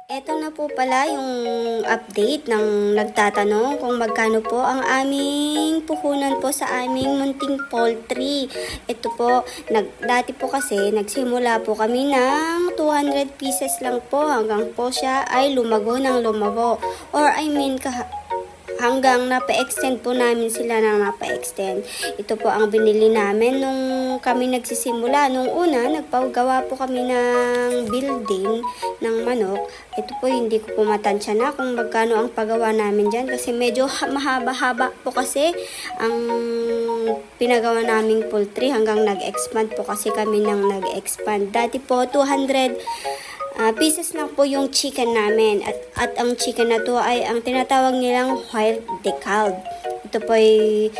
Eto na po pala yung update ng nagtatanong kung magkano po ang aming puhunan po sa aming munting poultry. Ito po, dati po kasi nagsimula po kami ng 200 pieces lang po hanggang po siya ay lumago ng lumago. Or hanggang napa-extend po namin sila ng napa-extend. Ito po ang binili namin nung kami nagsisimula. Nung una, nagpagawa po kami ng building ng manok. Ito po, hindi ko po matansya na kung magkano ang paggawa namin dyan. Kasi medyo mahaba-haba po kasi ang pinagawa naming poultry hanggang nag-expand po kasi kami nang nag-expand. Dati po, 200 pieces lang po yung chicken namin. At ang chicken na to ay ang tinatawag nilang white decalb. Ito po ay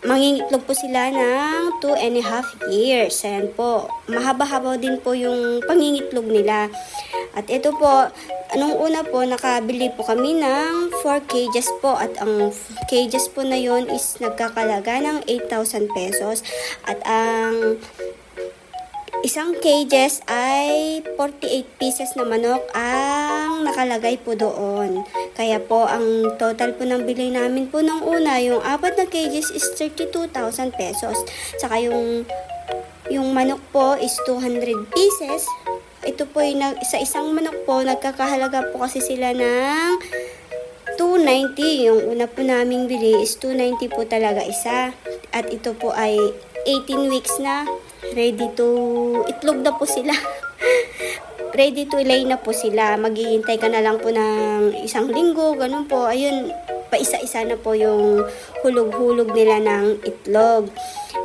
mangingitlog po sila ng 2.5 years. Ayan po. Mahaba-haba din po yung pangingitlog nila. At ito po, nung una po, nakabili po kami ng 4 cages po. At ang cages po na yon is nagkakalaga ng 8,000 pesos. At ang isang cages ay 48 pieces na manok ang nakalagay po doon. Kaya po, ang total po ng bili namin po ng una, yung 4 na cages is 32,000 pesos. Saka yung manok po is 200 pieces. Ito po sa isang manok po, nagkakahalaga po kasi sila ng 290. Yung una po naming bili is 290 po talaga isa. At ito po ay 18 weeks na. Ready to itlog na po sila. Ready to lay na po sila. Maghihintay ka na lang po ng isang linggo, ganun po. Ayun, paisa-isa na po yung hulog-hulog nila ng itlog.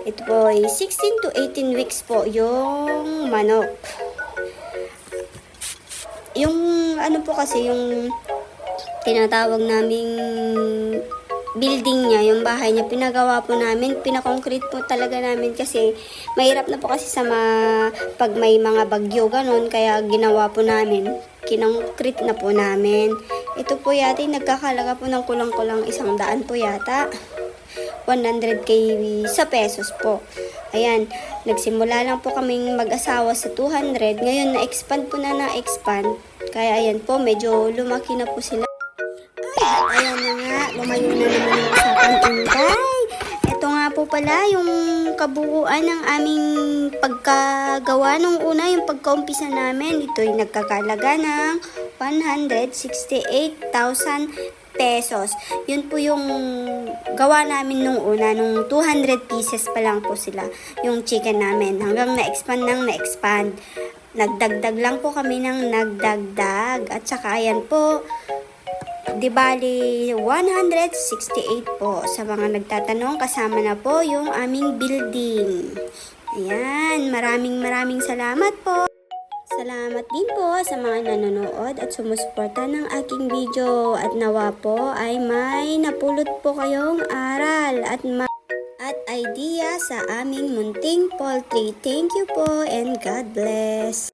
Ito po ay 16 to 18 weeks po yung manok. Yung ano po kasi, yung tinatawag naming building niya, yung bahay niya, pinagawa po namin, pinakoncrete po talaga namin kasi mahirap na po kasi pag may mga bagyo ganun, kaya ginawa po namin, kinoncrete na po namin. Ito po yata, nagkakalaga po ng kulang-kulang 100 po yata. 100k sa pesos po. Ayan, nagsimula lang po kaming mag-asawa sa 200, ngayon na-expand po na-expand, kaya ayan po, medyo lumaki na po sila. Ayan na nga, lumayo na naman yung usapang intay. Ito nga po pala yung kabuuan ng aming pagkagawa nung una, yung pagkaumpisa namin. Ito ay nagkakalaga ng 168,000 pesos. Yun po yung gawa namin nung una, nung 200 pieces pa lang po sila, yung chicken namin. Hanggang na-expand. Nagdagdag lang po kami ng nagdagdag. At saka ayan po, di bali 168 po. Sa mga nagtatanong, kasama na po yung aming building. Ayan, maraming salamat po. Salamat din po sa mga nanonood at sumusuporta ng aking video. At nawa po ay may napulot po kayong aral at idea sa aming munting poultry. Thank you po and God bless.